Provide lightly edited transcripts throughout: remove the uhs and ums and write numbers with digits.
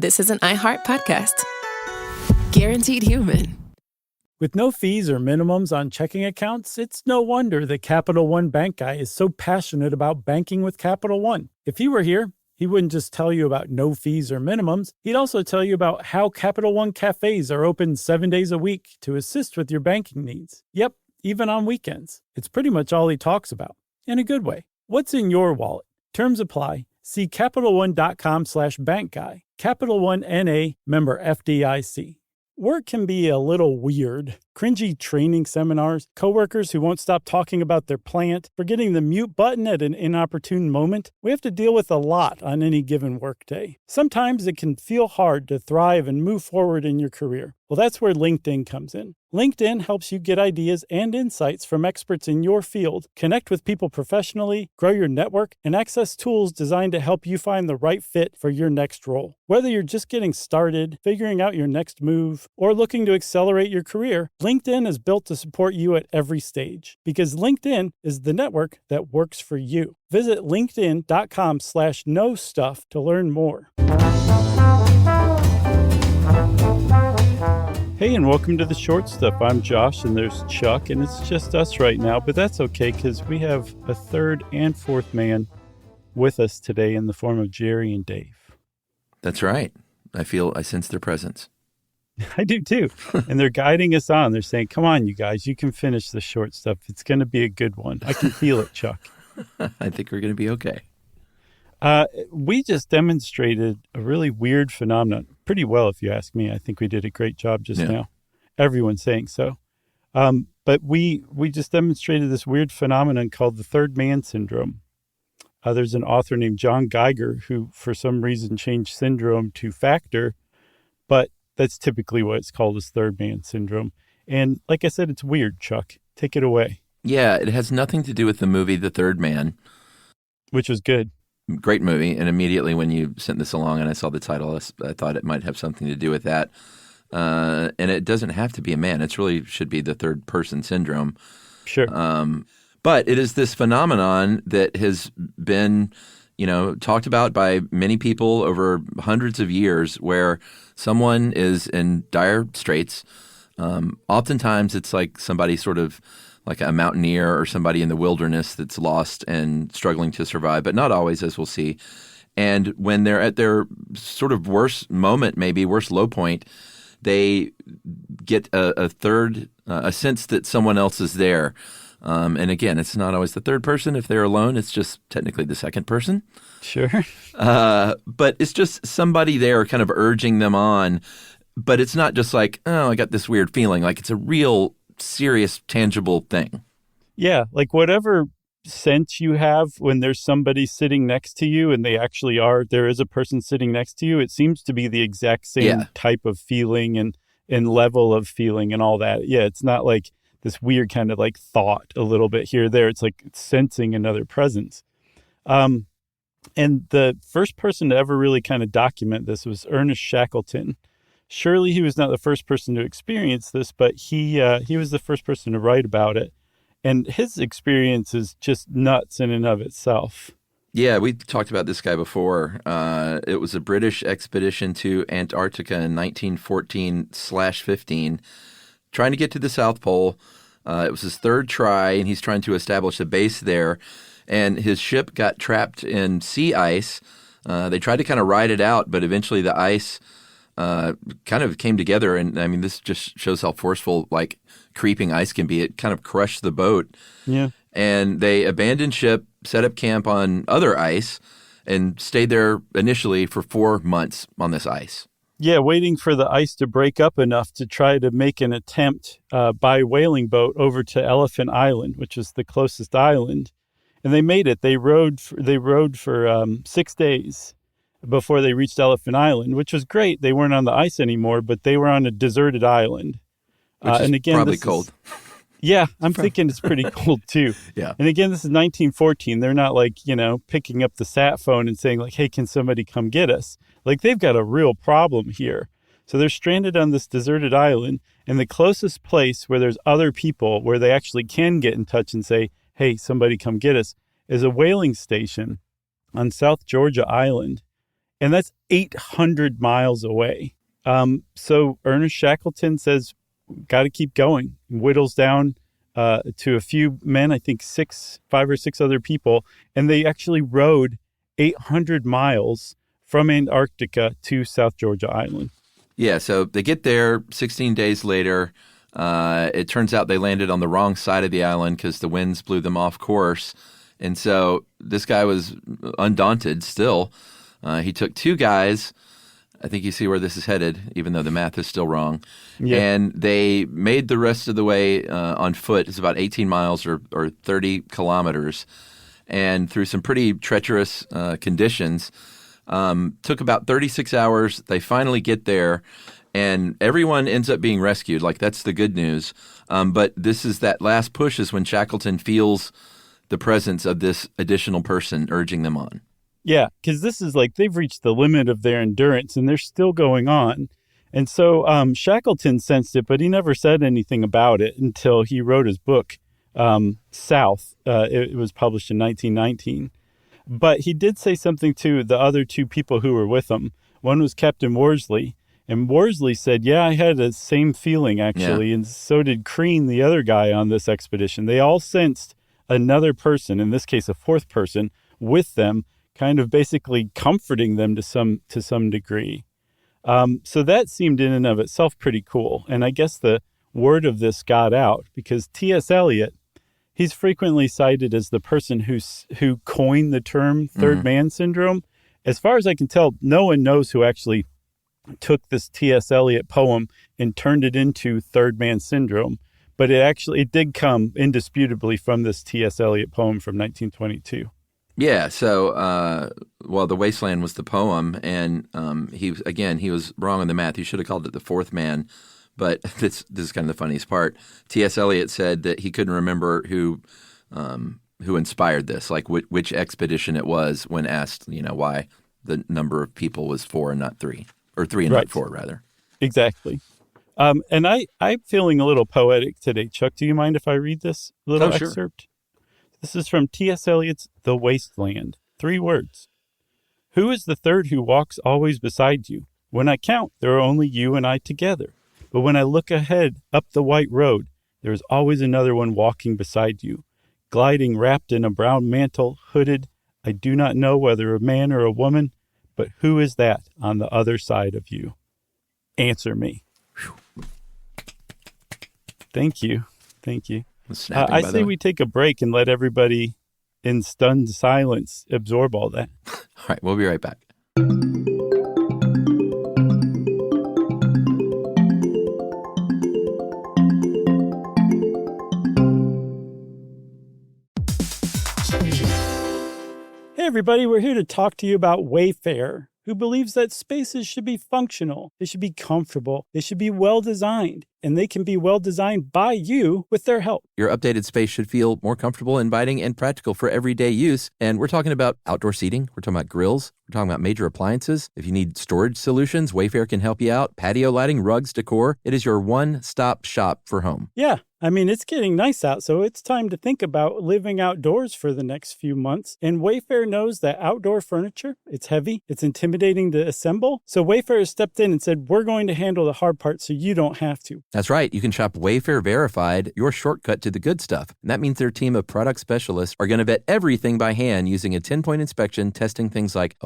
this is an iHeart podcast. Guaranteed human. With no fees or minimums on checking accounts, it's no wonder that Capital One Bank Guy is so passionate about banking with Capital One. If he were here, he wouldn't just tell you about no fees or minimums. He'd also tell you about how Capital One cafes are open 7 days a week to assist with your banking needs. Yep, even on weekends. It's pretty much all he talks about, in a good way. What's in your wallet? Terms apply. See CapitalOne.com/bankguy. Capital One N.A., member FDIC. Work can be a little weird. Cringy training seminars, coworkers who won't stop talking about their plant, forgetting the mute button at an inopportune moment. We have to deal with a lot on any given workday. Sometimes it can feel hard to thrive and move forward in your career. Well, that's where LinkedIn comes in. LinkedIn helps you get ideas and insights from experts in your field, connect with people professionally, grow your network, and access tools designed to help you find the right fit for your next role. Whether you're just getting started, figuring out your next move, or looking to accelerate your career, LinkedIn is built to support you at every stage, because LinkedIn is the network that works for you. Visit linkedin.com/knowstuff to learn more. Hey, and welcome to The Short Stuff. I'm Josh, and there's Chuck, and it's just us right now, but that's okay because we have a third and fourth man with us today in the form of Jerry and Dave. That's right. I sense their presence. I do too. And they're guiding us on. They're saying, come on, you guys, you can finish the short stuff. It's going to be a good one. I can feel it, Chuck. I think we're going to be okay. We just demonstrated a really weird phenomenon pretty well, if you ask me. I think we did a great job just now. Everyone's saying so. But we just demonstrated this weird phenomenon called the third man syndrome. There's an author named John Geiger who, for some reason, changed syndrome to factor, but that's typically what it's called, is third man syndrome. And like I said, it's weird, Chuck. Take it away. Yeah, it has nothing to do with the movie The Third Man. Which was good. Great movie. And immediately when you sent this along and I saw the title, I thought it might have something to do with that. And it doesn't have to be a man. It really should be the third person syndrome. Sure. But it is this phenomenon that has been, talked about by many people over hundreds of years, where someone is in dire straits. Oftentimes it's like somebody sort of like a mountaineer or somebody in the wilderness that's lost and struggling to survive, but not always, as we'll see. And when they're at their sort of worst moment, maybe worst low point, they get a sense that someone else is there. And again, it's not always the third person. If they're alone, it's just technically the second person. Sure. But it's just somebody there kind of urging them on. But it's not just like, oh, I got this weird feeling. Like it's a real serious, tangible thing. Yeah, like whatever sense you have when there's somebody sitting next to you and there is a person sitting next to you, it seems to be the exact same type of feeling and level of feeling and all that. Yeah, it's not like this weird kind of like thought a little bit here or there. It's like sensing another presence. And the first person to ever really kind of document this was Ernest Shackleton. Surely he was not the first person to experience this, but he was the first person to write about it. And his experience is just nuts in and of itself. Yeah, we talked about this guy before. It was a British expedition to Antarctica in 1914/15, trying to get to the South Pole. It was his third try, and he's trying to establish a base there. And his ship got trapped in sea ice. They tried to kind of ride it out, but eventually the ice kind of came together. And I mean, this just shows how forceful like creeping ice can be. It kind of crushed the boat. Yeah. And they abandoned ship, set up camp on other ice, and stayed there initially for 4 months on this ice. Yeah, waiting for the ice to break up enough to try to make an attempt by whaling boat over to Elephant Island, which is the closest island. And they made it. They rode for 6 days before they reached Elephant Island, which was great. They weren't on the ice anymore, but they were on a deserted island. Which is and again, probably cold. Yeah, I'm thinking it's pretty cold too. Yeah. And again, this is 1914. They're not like, picking up the sat phone and saying like, hey, can somebody come get us? Like they've got a real problem here. So they're stranded on this deserted island, and the closest place where there's other people where they actually can get in touch and say, hey, somebody come get us, is a whaling station on South Georgia Island. And that's 800 miles away. So Ernest Shackleton says, got to keep going. Whittles down to a few men, I think 5 or 6 other people. And they actually rode 800 miles from Antarctica to South Georgia Island. Yeah, so they get there 16 days later. It turns out they landed on the wrong side of the island because the winds blew them off course. And so this guy was undaunted still. He took 2 guys. I think you see where this is headed, even though the math is still wrong. Yeah. And they made the rest of the way on foot. It's about 18 miles or 30 kilometers. And through some pretty treacherous conditions, took about 36 hours. They finally get there, and everyone ends up being rescued. Like, that's the good news. But this is that last push is when Shackleton feels the presence of this additional person urging them on. Yeah, because this is like they've reached the limit of their endurance and they're still going on. And so Shackleton sensed it, but he never said anything about it until he wrote his book, South. It was published in 1919. But he did say something to the other 2 people who were with him. One was Captain Worsley. And Worsley said, yeah, I had the same feeling, actually. Yeah. And so did Crean, the other guy on this expedition. They all sensed another person, in this case a 4th person, with them, kind of basically comforting them to some degree. So that seemed in and of itself pretty cool. And I guess the word of this got out because T.S. Eliot, he's frequently cited as the person who coined the term third man syndrome. As far as I can tell, no one knows who actually took this T.S. Eliot poem and turned it into third man syndrome. But it did come indisputably from this T.S. Eliot poem from 1922. Yeah, so, The Wasteland was the poem, and he was wrong on the math. He should have called it the 4th man, but this is kind of the funniest part. T.S. Eliot said that he couldn't remember who inspired this, like which expedition it was when asked, why the number of people was 4 and not 3, or 3 and not 4, rather. Exactly. And I'm feeling a little poetic today. Chuck, do you mind if I read this little excerpt? This is from T.S. Eliot's The Wasteland. 3 words. Who is the third who walks always beside you? When I count, there are only you and I together. But when I look ahead up the white road, there is always another one walking beside you, gliding wrapped in a brown mantle, hooded. I do not know whether a man or a woman, but who is that on the other side of you? Answer me. Whew. Thank you. I say we take a break and let everybody in stunned silence absorb all that. All right, we'll be right back. Hey, everybody, we're here to talk to you about Wayfair, who believes that spaces should be functional, they should be comfortable, they should be well-designed, and they can be well-designed by you with their help. Your updated space should feel more comfortable, inviting, and practical for everyday use. And we're talking about outdoor seating. We're talking about grills. We're talking about major appliances. If you need storage solutions, Wayfair can help you out. Patio lighting, rugs, decor. It is your one-stop shop for home. Yeah. I mean, it's getting nice out, so it's time to think about living outdoors for the next few months. And Wayfair knows that outdoor furniture, it's heavy, it's intimidating to assemble. So Wayfair has stepped in and said, we're going to handle the hard part so you don't have to. That's right. You can shop Wayfair Verified, your shortcut to the good stuff. And that means their team of product specialists are going to vet everything by hand using a 10-point inspection, testing things like,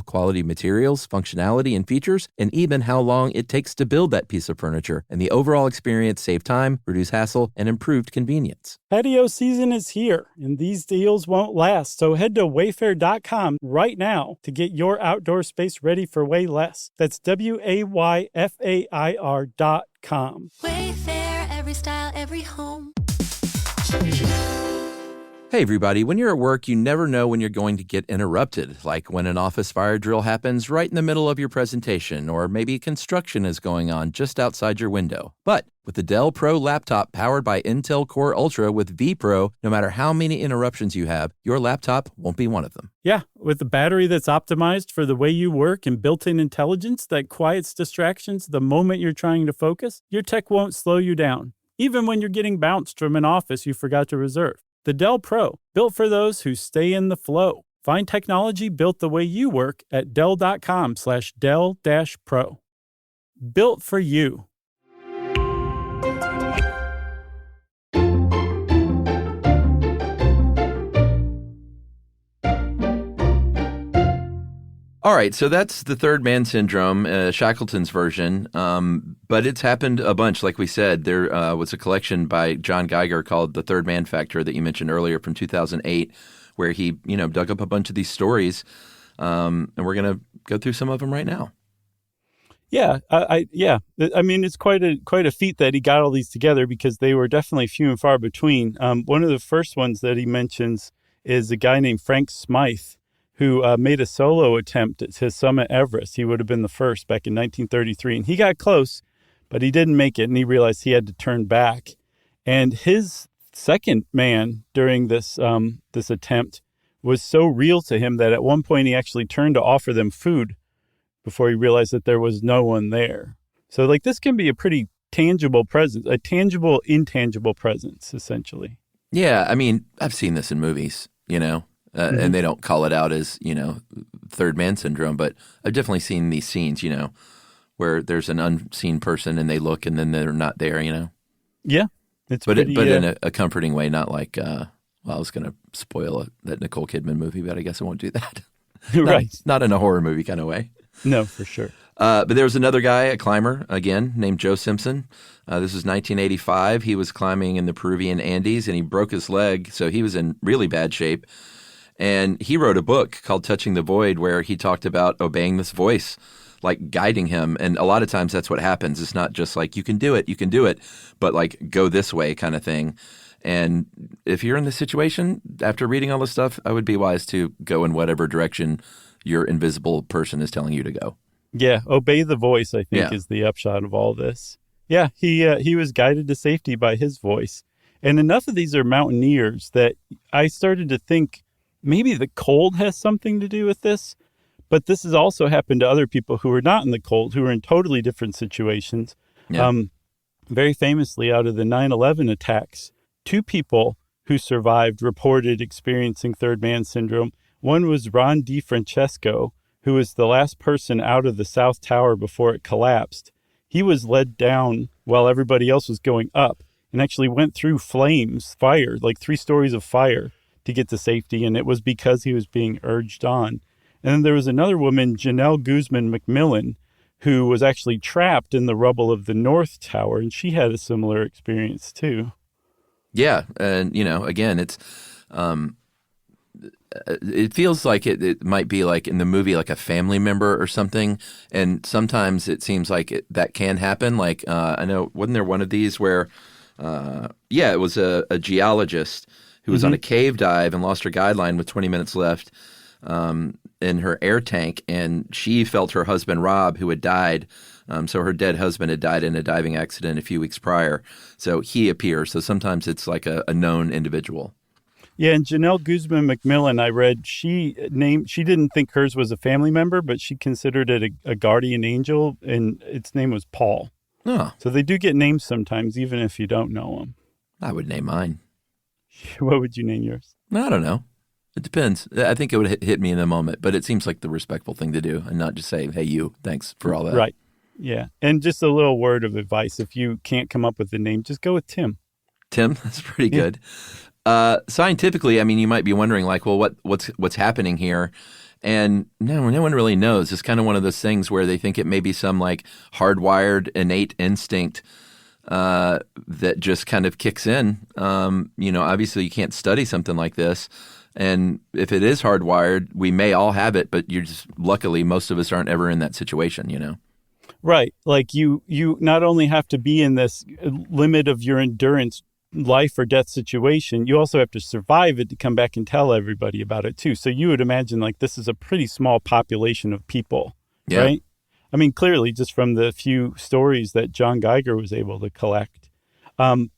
quality materials, functionality and features, and even how long it takes to build that piece of furniture. And the overall experience save time, reduce hassle, and improved convenience. Patio season is here, and these deals won't last. So head to wayfair.com right now to get your outdoor space ready for way less. That's WAYFAIR.com. Wayfair, every style, every home. Hey everybody, when you're at work, you never know when you're going to get interrupted, like when an office fire drill happens right in the middle of your presentation, or maybe construction is going on just outside your window. But with the Dell Pro laptop powered by Intel Core Ultra with vPro, no matter how many interruptions you have, your laptop won't be one of them. Yeah, with the battery that's optimized for the way you work and built-in intelligence that quiets distractions the moment you're trying to focus, your tech won't slow you down, even when you're getting bounced from an office you forgot to reserve. The Dell Pro, built for those who stay in the flow. Find technology built the way you work at Dell.com/Dell-Pro. Built for you. All right, so that's the Third Man Syndrome, Shackleton's version, but it's happened a bunch. Like we said, there was a collection by John Geiger called The Third Man Factor that you mentioned earlier from 2008, where he, dug up a bunch of these stories, and we're going to go through some of them right now. Yeah, I mean, it's quite a feat that he got all these together because they were definitely few and far between. One of the first ones that he mentions is a guy named Frank Smythe, who made a solo attempt to summit Everest. He would have been the first back in 1933. And he got close, but he didn't make it, and he realized he had to turn back. And his second man during this attempt was so real to him that at one point he actually turned to offer them food before he realized that there was no one there. So, this can be a pretty tangible presence, a tangible, intangible presence, essentially. Yeah, I mean, I've seen this in movies, and they don't call it out as, Third Man Syndrome, but I've definitely seen these scenes, where there's an unseen person and they look and then they're not there, Yeah. But in a comforting way, not like, I was going to spoil that Nicole Kidman movie, but I guess I won't do that. Right. Not in a horror movie kind of way. No, for sure. But there was another guy, a climber, again, named Joe Simpson. This was 1985. He was climbing in the Peruvian Andes, and he broke his leg, so he was in really bad shape. And he wrote a book called Touching the Void where he talked about obeying this voice, like guiding him. And a lot of times that's what happens. It's not just like, you can do it, but like go this way kind of thing. And if you're in this situation, after reading all this stuff, I would be wise to go in whatever direction your invisible person is telling you to go. Yeah, obey the voice, I think, is the upshot of all this. Yeah, he was guided to safety by his voice. And enough of these are mountaineers that I started to think maybe the cold has something to do with this. But this has also happened to other people who are not in the cold, who are in totally different situations. Yeah. Very famously, out of the 9/11 attacks, 2 people who survived reported experiencing Third Man Syndrome. One was Ron DiFrancesco, who was the last person out of the South Tower before it collapsed. He was led down while everybody else was going up and actually went through fire, like 3 stories of fire to get to safety. And it was because he was being urged on. And then there was another woman, Janelle Guzman McMillan, who was actually trapped in the rubble of the North Tower. And she had a similar experience too. Yeah. And, again, it's, it feels like it might be like in the movie, like a family member or something. And sometimes it seems like that can happen. Like, I know, wasn't there one of these where, it was a geologist who was on a cave dive and lost her guideline with 20 minutes left in her air tank. And she felt her husband, Rob, who had died. So her dead husband had died in a diving accident a few weeks prior. So he appears. So sometimes it's like a known individual. Yeah, and Janelle Guzman McMillan, I read, she didn't think hers was a family member, but she considered it a guardian angel, and its name was Paul. Oh. So they do get names sometimes, even if you don't know them. I would name mine. What would you name yours? I don't know. It depends. I think it would hit me in the moment, but it seems like the respectful thing to do and not just say, hey, you, thanks for all that. Right. Yeah. And just a little word of advice. If you can't come up with a name, just go with Tim. Tim? That's pretty good. Scientifically, I mean, you might be wondering, like, well, what's happening here? And no one really knows. It's kind of one of those things where they think it may be some like hardwired innate instinct that just kind of kicks in. Obviously you can't study something like this. And if it is hardwired, we may all have it, but luckily most of us aren't ever in that situation, Right. Like you not only have to be in this limit of your endurance life or death situation, you also have to survive it to come back and tell everybody about it too. So you would imagine like this is a pretty small population of people, right? I mean, clearly just from the few stories that John Geiger was able to collect.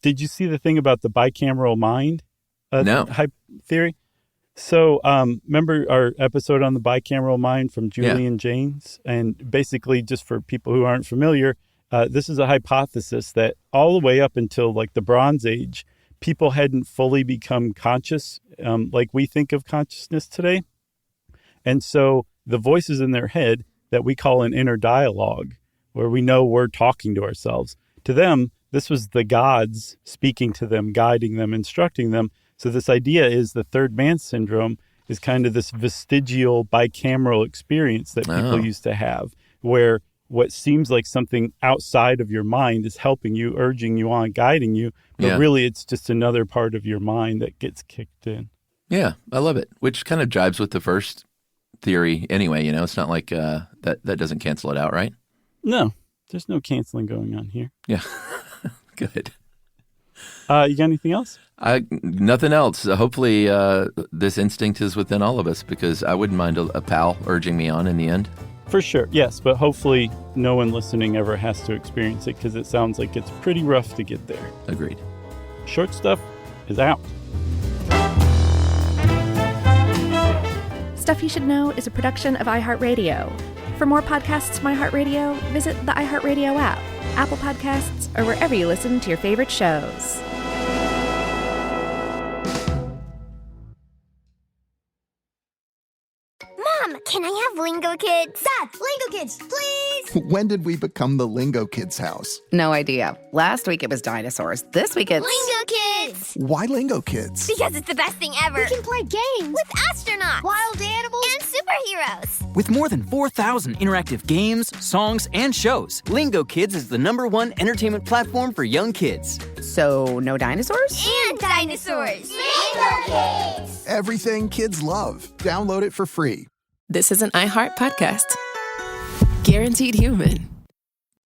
Did you see the thing about the bicameral mind No. theory? So remember our episode on the bicameral mind from Julian Jaynes? And basically, just for people who aren't familiar, this is a hypothesis that all the way up until like the Bronze Age, people hadn't fully become conscious like we think of consciousness today. And so the voices in their head that we call an inner dialogue, where we know we're talking to ourselves, to them, this was the gods speaking to them, guiding them, instructing them. So this idea is the third man syndrome is kind of this vestigial bicameral experience that people used to have, where what seems like something outside of your mind is helping you, urging you on, guiding you, but really it's just another part of your mind that gets kicked in. Yeah, I love it, which kind of jives with the first theory anyway. It's not like that doesn't cancel it out, right? No, there's no canceling going on here. Yeah, good. You got anything else? Nothing else. Hopefully this instinct is within all of us, because I wouldn't mind a pal urging me on in the end. For sure, yes, but hopefully no one listening ever has to experience it, because it sounds like it's pretty rough to get there. Agreed. Short Stuff is out. Stuff You Should Know is a production of iHeartRadio. For more podcasts from iHeartRadio, visit the iHeartRadio app, Apple Podcasts, or wherever you listen to your favorite shows. Mom, can I have Lingo Kids? Dad, Lingo Kids, please! When did we become the Lingo Kids house? No idea. Last week it was dinosaurs. This week it's... Lingo Kids! Why Lingo Kids? Because it's the best thing ever. We can play games with astronauts, wild animals, and superheroes. With more than 4,000 interactive games, songs, and shows, Lingo Kids is the #1 entertainment platform for young kids. So, no dinosaurs? And dinosaurs! Lingo Kids! Everything kids love. Download it for free. This is an iHeart podcast. Guaranteed Human.